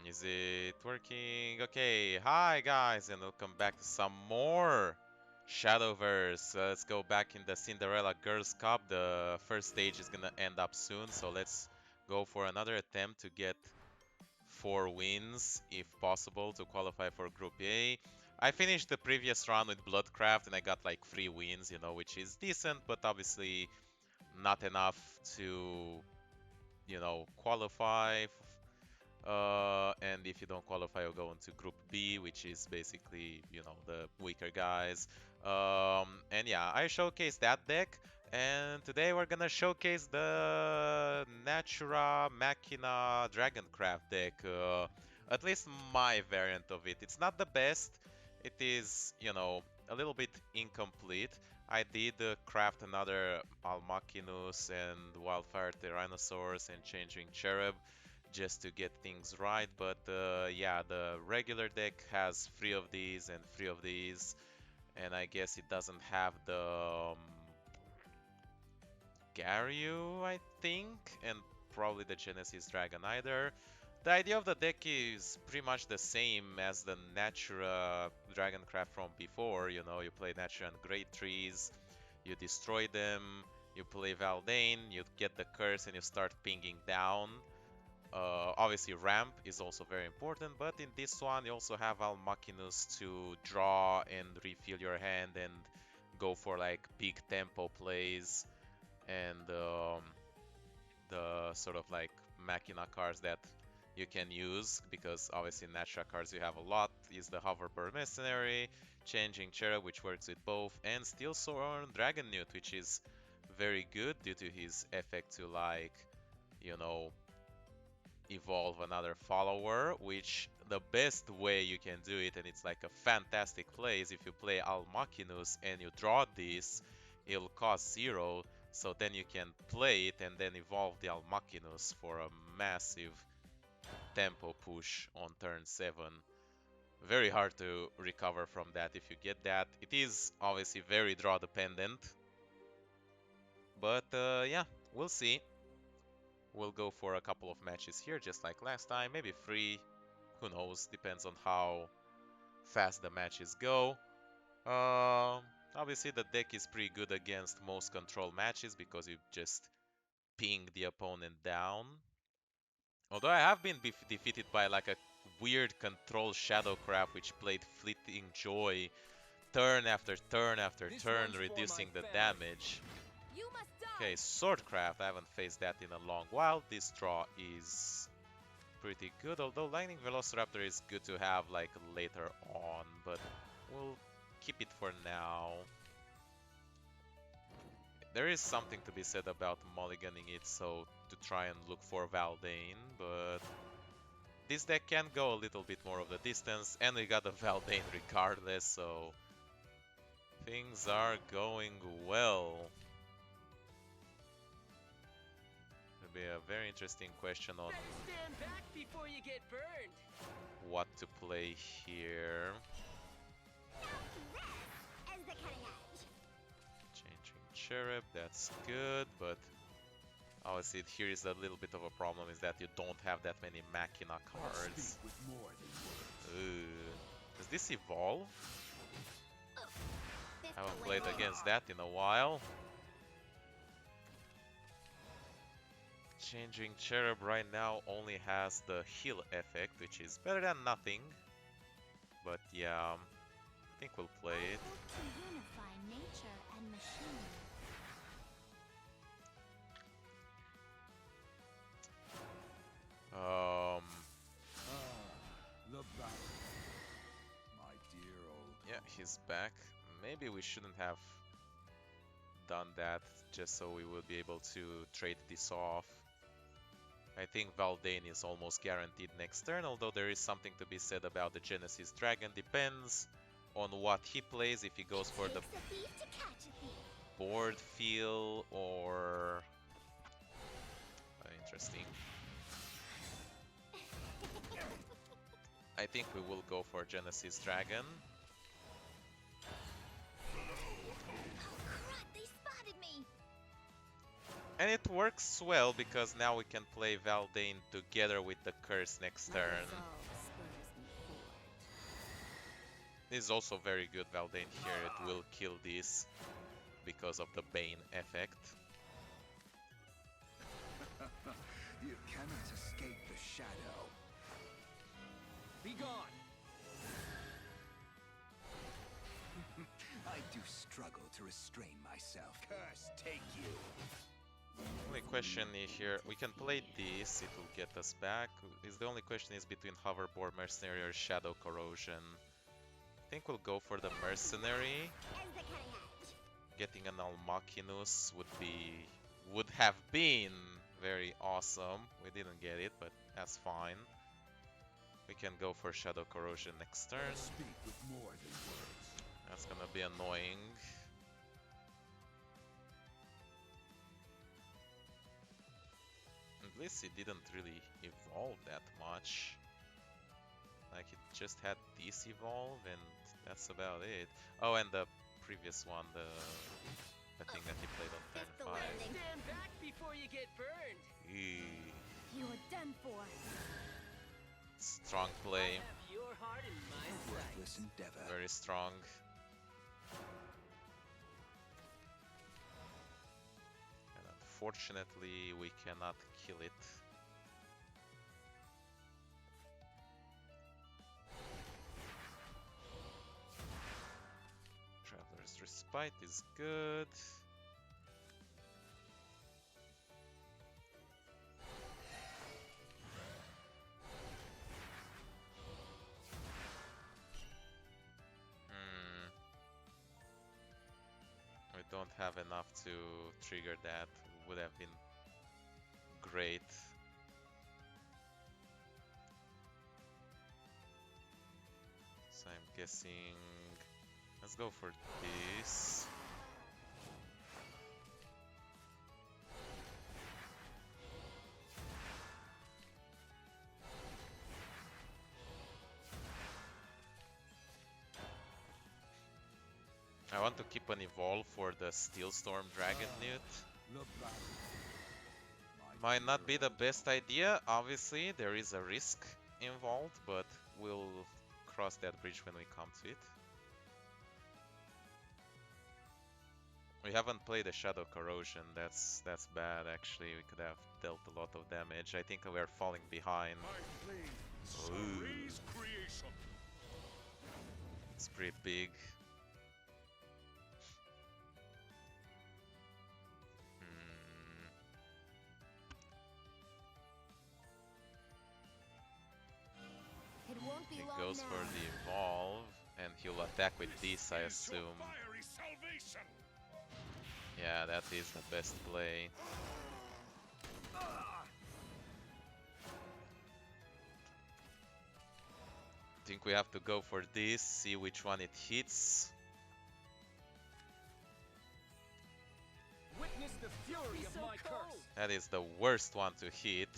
Is it working? Okay, hi guys, and welcome back to some more Shadowverse. Let's go back in the Cinderella Girls Cup. The first stage is gonna end up soon, so let's go for another attempt to get 4 wins, if possible, to qualify for Group A. I finished the previous round with Bloodcraft and I got like 3 wins, which is decent, but obviously not enough to, qualify. And if you don't qualify, you'll go into Group B, which is basically, the weaker guys. And yeah, I showcased that deck, and today we're gonna showcase the Natura Machina Dragoncraft deck. At least my variant of it. It's not the best. It is, a little bit incomplete. I did craft another Almacinus and Wildfire Tyrannosaurus and Changing Cherub just to get things right. But yeah, the regular deck has 3 of these and 3 of these, and I guess it doesn't have the Garyu, I think, and probably the Genesis Dragon either. The idea of the deck is pretty much the same as the Natura Dragoncraft from before. You play Natura and Great Trees, you destroy them, you play Valdane, you get the curse, and you start pinging down. Obviously, ramp is also very important, but in this one, you also have Almacinus to draw and refill your hand and go for like big tempo plays and the sort of like Machina cards that you can use, because obviously Natura cards you have a lot is the Hoverbird Mercenary, Changing Cherub, which works with both, and Steel Sword Dragon Newt, which is very good due to his effect to like, you know, evolve another follower, which the best way you can do it, and it's like a fantastic play, is if you play Almacinus and you draw this, it'll cost 0, so then you can play it and then evolve the Almacinus for a massive tempo push on turn 7. Very hard to recover from that if you get that. It is obviously very draw dependent, but yeah, we'll see. We'll go for a couple of matches here, just like last time. Maybe 3, who knows, depends on how fast the matches go. Obviously the deck is pretty good against most control matches because you just ping the opponent down. Although I have been defeated by like a weird control Shadowcraft which played Fleeting Joy turn after turn after turn, reducing the damage. Okay, Swordcraft, I haven't faced that in a long while. This draw is pretty good, although Lightning Velociraptor is good to have like later on, but we'll keep it for now. There is something to be said about mulliganing it, so to try and look for Valdane, but this deck can go a little bit more of the distance, and we got a Valdane regardless, so things are going well. Be a very interesting question on what to play here. Changing Cherub, that's good, but obviously here is a little bit of a problem, is that you don't have that many Machina cards. Ooh. Does this evolve? Haven't played against that in a while. Changing Cherub right now only has the heal effect, which is better than nothing. But yeah, I think we'll play it. Yeah, he's back. Maybe we shouldn't have done that, just so we would be able to trade this off. I think Valdane is almost guaranteed next turn, although there is something to be said about the Genesis Dragon. Depends on what he plays, if he goes for the board feel or... interesting. I think we will go for Genesis Dragon. And it works well because now we can play Valdane together with the curse next turn. This is also very good Valdane here. It will kill this because of the Bane effect. You cannot escape the shadow. Be gone! I do struggle to restrain myself. Curse take you. Only question here, we can play this, it will get us back. The only question is between Hoverboard Mercenary or Shadow Corrosion. I think we'll go for the Mercenary. Getting an Almacinus would have been very awesome. We didn't get it, but that's fine. We can go for Shadow Corrosion next turn. Speak with more than words. That's gonna be annoying. At least it didn't really evolve that much. Like it just had this evolve and that's about it. Oh, and the previous one, the thing that he played on turn 5. Stand back before you get burned! You're done for. Strong play, I have your heart in my Worthless sights. endeavor. very strong. And unfortunately, we cannot kill it. Traveler's Respite is good. We don't have enough to trigger that. Would have been great. So I'm guessing... Let's go for this. I want to keep an evolve for the Steelstorm Dragon Newt. Might not be the best idea, obviously, there is a risk involved, but we'll cross that bridge when we come to it. We haven't played a Shadow Corrosion, that's bad actually, we could have dealt a lot of damage. I think we are falling behind. Ooh. It's pretty big. It won't be He long goes now. for the evolve, and he'll attack with this, I assume. Yeah, that is the best play. I think we have to go for this, see which one it hits. Witness the fury of my curse! That is the worst one to hit.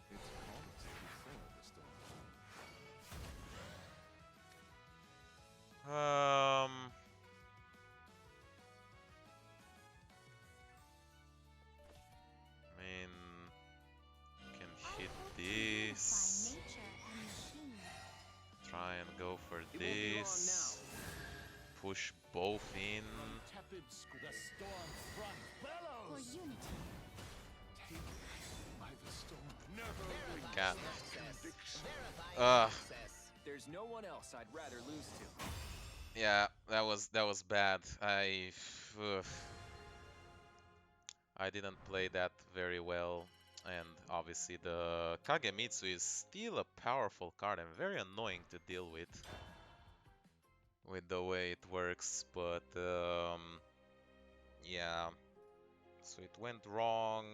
It's called before the storm. I mean, can hit this. Try and go for It won't be long this. Push both in. The storm front For bellows! unity. By the storm. Never Can't. Ugh. There's no one else I'd rather lose to. Yeah, that was bad. Ugh. I didn't play that very well, and obviously the Kagemitsu is still a powerful card and very annoying to deal with the way it works, but yeah, so it went wrong.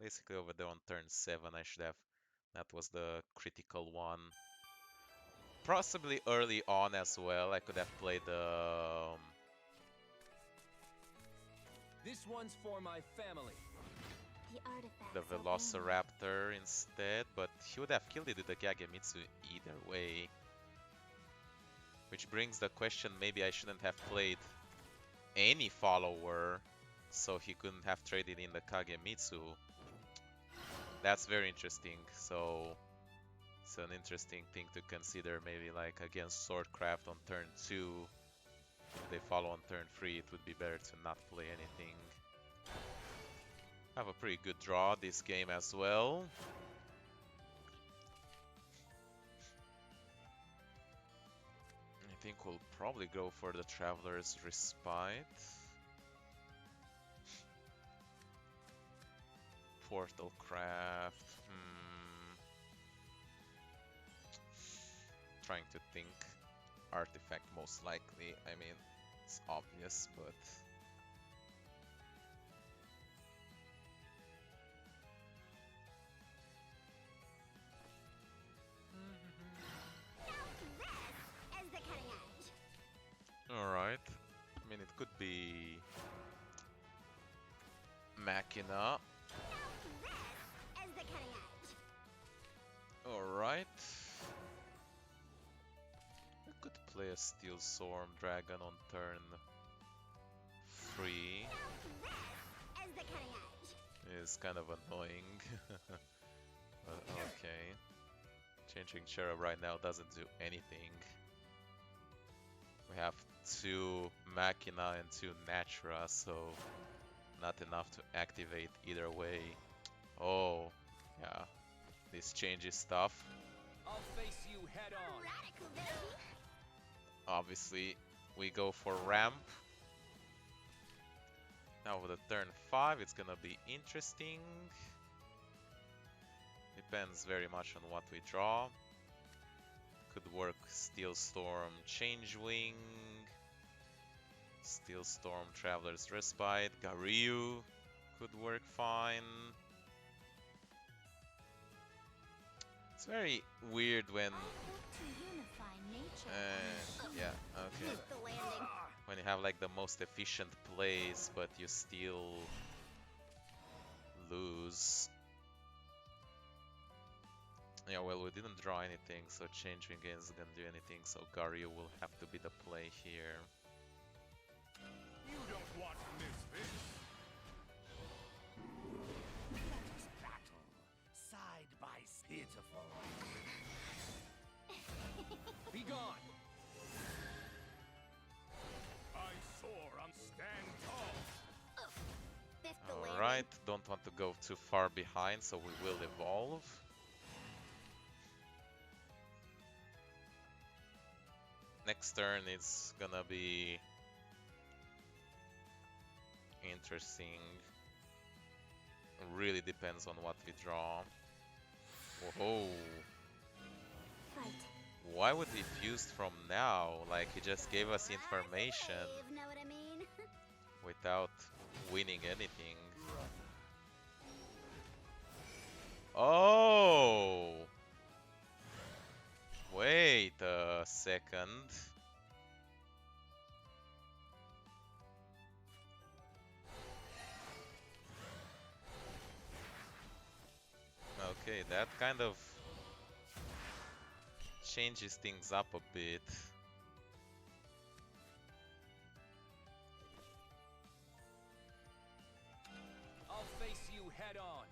Basically over there on turn 7 I should have, that was the critical one. Possibly early on as well, I could have played This one's for my family. The artifacts the Velociraptor instead, but he would have killed it with the Kagemitsu either way. Which brings the question, maybe I shouldn't have played any follower, so he couldn't have traded in the Kagemitsu. That's very interesting, so it's an interesting thing to consider, maybe like against Swordcraft on turn 2. If they follow on turn 3, it would be better to not play anything. Have a pretty good draw this game as well. I think we'll probably go for the Traveler's Respite. Portal Craft. Trying to think. Artifact most likely. I mean, it's obvious, but... Alright. I mean, it could be... Machina. Alright. I could play a Steel Storm Dragon on turn 3. It's kind of annoying. But okay. Changing Cherub right now doesn't do anything. We have 2 Machina and 2 Natura, so not enough to activate either way. Oh, yeah. This changes stuff. I'll face you head on. Obviously, we go for ramp. Now with the turn 5, it's gonna be interesting. Depends very much on what we draw. Could work Steel Storm Changewing, Steel Storm Traveler's Respite, Garyu could work fine. It's very weird when... yeah, okay. When you have like the most efficient plays, but you still lose. Yeah, well, we didn't draw anything, so changing isn't gonna do anything, so Garyu will have to be the play here. You don't want to miss this. Let us battle, side by pitiful. Be gone. I soar on stand tall. Alright, don't want to go too far behind, so we will evolve. Next turn is gonna be interesting. Really depends on what we draw. Whoa. Why would he fuse from now? Like, he just gave us information without winning anything. Oh! Wait a second. Okay, that kind of changes things up a bit. I'll face you head on.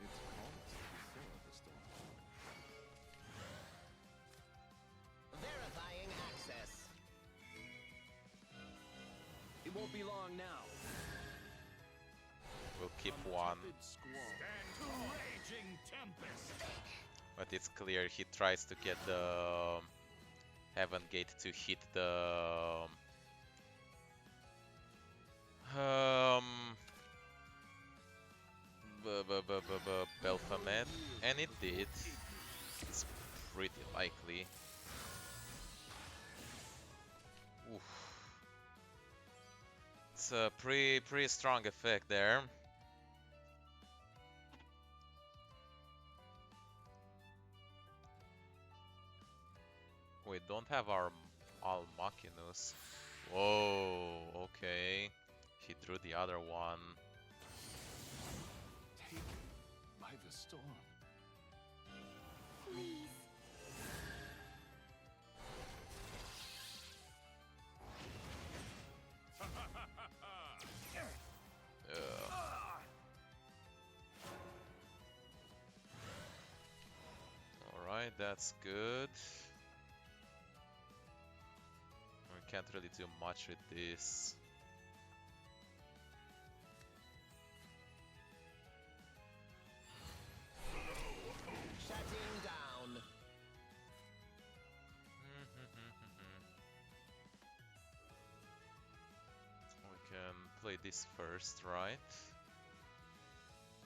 It's almost before the storm. Verifying access. It won't be long now. We'll keep one. Stand to raging tempest. But it's clear he tries to get the Heaven Gate to hit the Belphamet, and it did. It's pretty likely. Oof. It's a pretty strong effect there. We don't have our Almacinus. Whoa, okay. He drew the other one. Taken by the storm. Please. That's good. We can't really do much with this. Shutting down. We can play this first, right?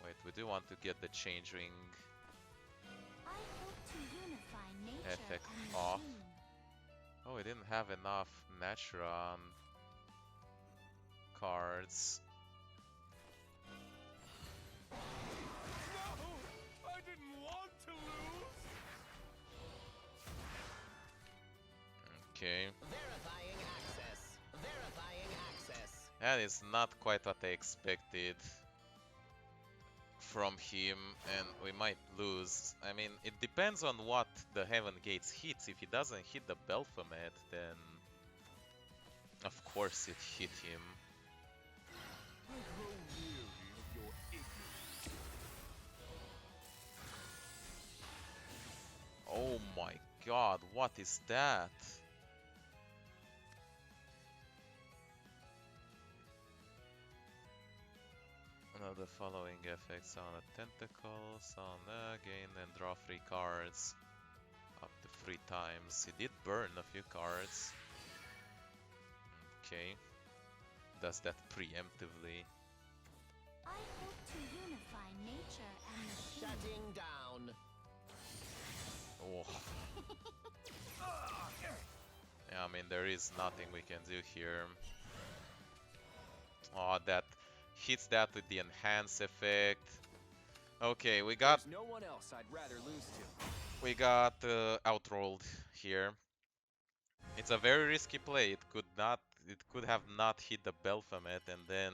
Wait, we do want to get the change ring I hope to unify nature effect and off. machine. Oh, we didn't have enough NATURA cards. No! I didn't want to lose! Okay. Verifying access. Verifying access. That is not quite what I expected from him, and we might lose. I mean, it depends on what the Heaven Gates hits. If he doesn't hit the Belphomet, then of course it hit him. I grow weary of your ignorance. Oh my god, what is that? The following effects on a tentacle, on again, and draw 3 cards. Up to 3 times. He did burn a few cards. Okay. Does that preemptively. I hope to unify nature and machine. Shutting down. Oh. Yeah, I mean, there is nothing we can do here. Oh, that hits that with the enhance effect. Okay, we got There's no one else I'd rather lose to. we got outrolled here. It's a very risky play. It could have not hit the Belphomet, and then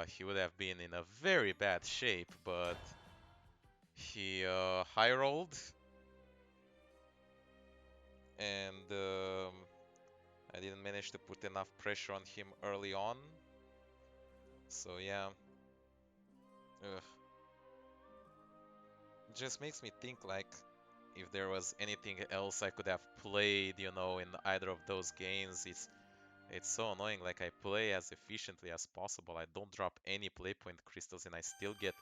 he would have been in a very bad shape. But he high rolled, and I didn't manage to put enough pressure on him early on. So yeah. Ugh. It just makes me think like if there was anything else I could have played, you know, in either of those games. It's so annoying. Like I play as efficiently as possible. I don't drop any play point crystals and I still get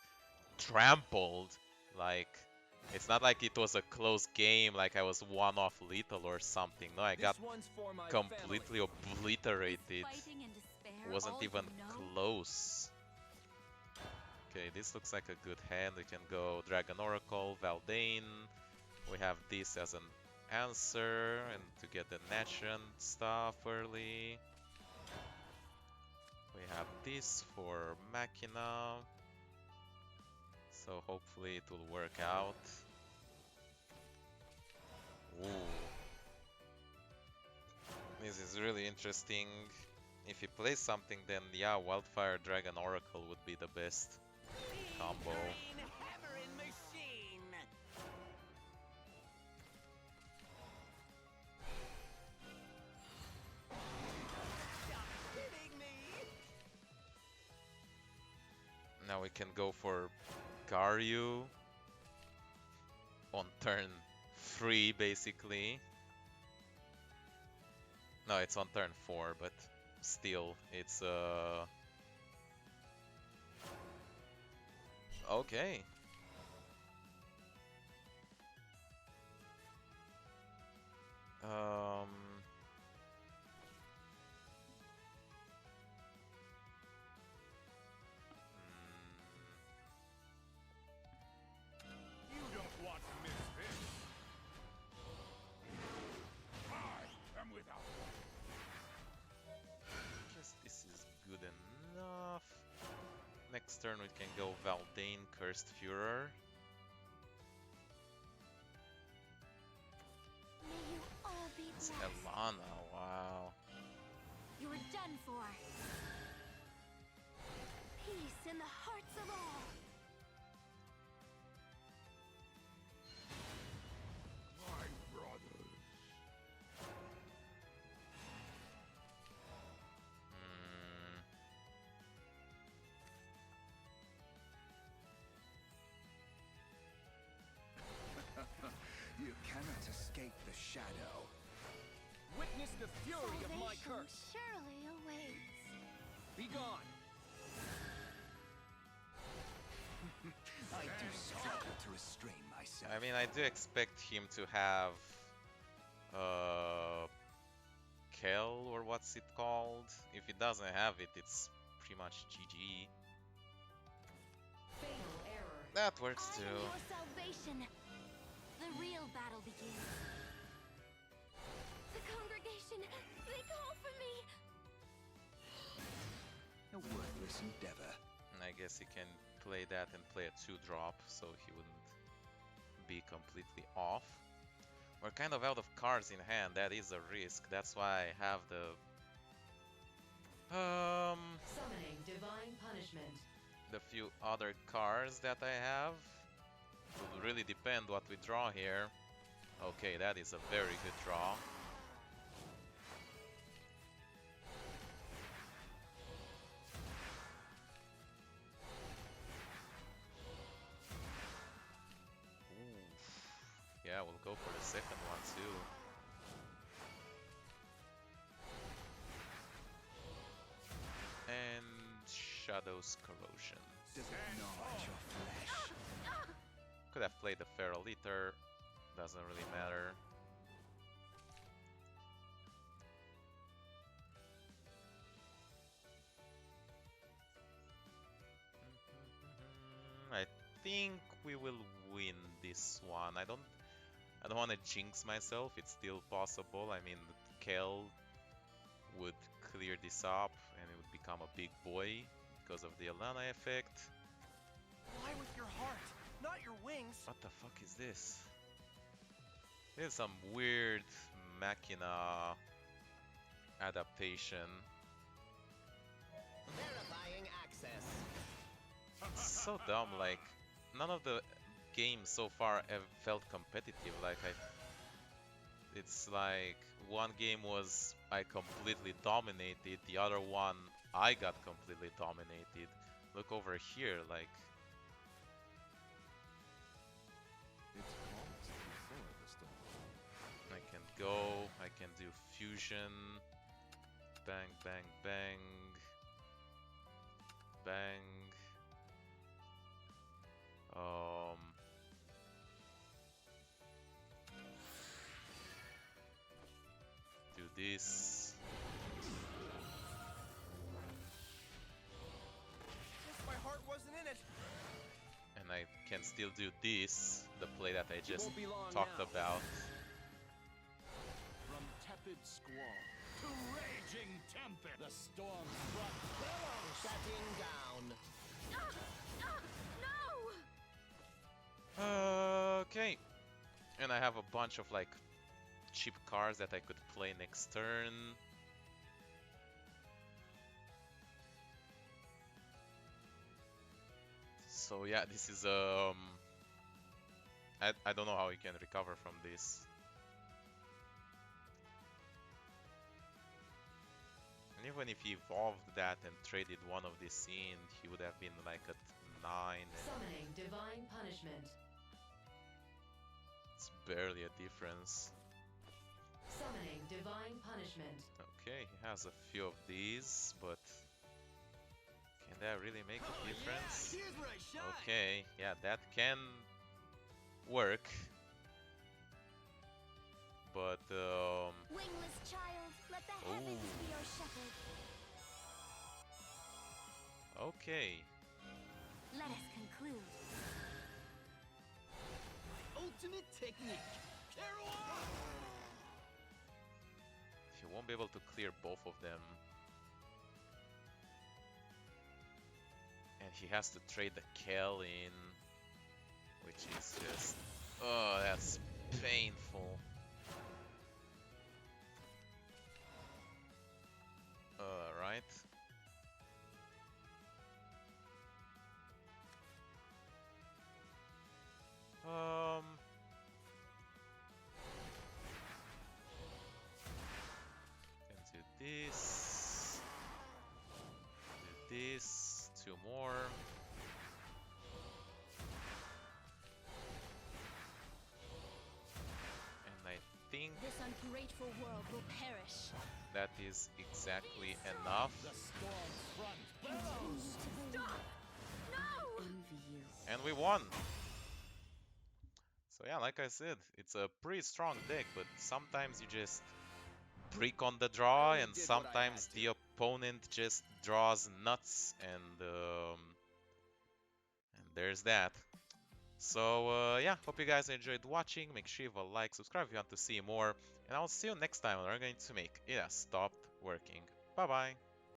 trampled. Like it's not like it was a close game, like I was one off lethal or something. No, I got This one's for my completely family. obliterated. Fighting and despair, Wasn't all even you know? close. Okay, this looks like a good hand. We can go Dragon Oracle, Valdane. We have this as an answer and to get the Natural stuff early. We have this for Machina. So hopefully it will work out. Ooh. This is really interesting. If he plays something, then yeah, Wildfire Dragon Oracle would be the best combo. Hammering machine. Stop kidding me. Now we can go for Garyu on turn 3 basically. No, it's on turn 4, but still, it's okay. Um You don't want to miss this. I am without one. guess this is good enough. Next turn we can go Valdane, Cursed Führer. May you all be It's blessed. Elana, wow. You are done for. Peace in the hearts of all. My brothers. Hmm. surely awaits. Be gone. I do struggle to restrain myself. I mean, I do expect him to have uh, Kel, or what's it called? If he doesn't have it, it's pretty much GG. Fatal error. That works I too. am your salvation. The real battle begins. The congregation, they call for me. A worthless endeavor. And I guess he can play that and play a 2-drop, so he wouldn't be completely off. We're kind of out of cards in hand, that is a risk. That's why I have the Summoning divine punishment. the few other cards that I have. It will really depend what we draw here. Okay, that is a very good draw. Ooh. Yeah, we'll go for the second one too. And Shadow's Corrosion. Does it gnaw at your flesh? Could have played the Feral Eater, doesn't really matter. I think we will win this one. I don't want to jinx myself. It's still possible. I mean, Kel would clear this up and it would become a big boy because of the Alana effect. Fly with your heart, not your wings. What the fuck is this? This is some weird machina adaptation. Verifying access. It's so dumb, like, none of the games so far have felt competitive. Like, it's like, one game was I completely dominated, the other one I got completely dominated. Look over here, like... It's almost before the storm. I can go, I can do fusion, bang, bang, bang, bang. Do this. Guess my heart wasn't in it. And I can still do this, the play that I just won't be long talked now. about. From tepid squall to raging tempest, the storm struck billows. Shutting down. No! Okay. And I have a bunch of like cheap cards that I could play next turn. So yeah, this is I don't know how he can recover from this. And even if he evolved that and traded one of these in, he would have been like at 9 and Summoning divine punishment. it's barely a difference. Summoning divine punishment. Okay, he has a few of these, but can that really make a difference? Here's where I shine. Okay, yeah, that can work. But, Wingless child, let the heavens be your shepherd. okay. Let us conclude. Ultimate technique. Carol! He won't be able to clear both of them. And he has to trade the Kel in, which is just... oh, that's painful. Right. Can do this. Do this. 2 more. And I think This ungrateful world will perish. that is exactly enough. The storm's front bellows. Stop! No! Envy you. And we won! So yeah, like I said, it's a pretty strong deck, but sometimes you just break on the draw, I only and did what I sometimes had the to. opponent just draws nuts, and there's that. So yeah, hope you guys enjoyed watching. Make sure you leave a like, subscribe if you want to see more, and I'll see you next time when we're going to make It Has Stopped Working. Bye bye!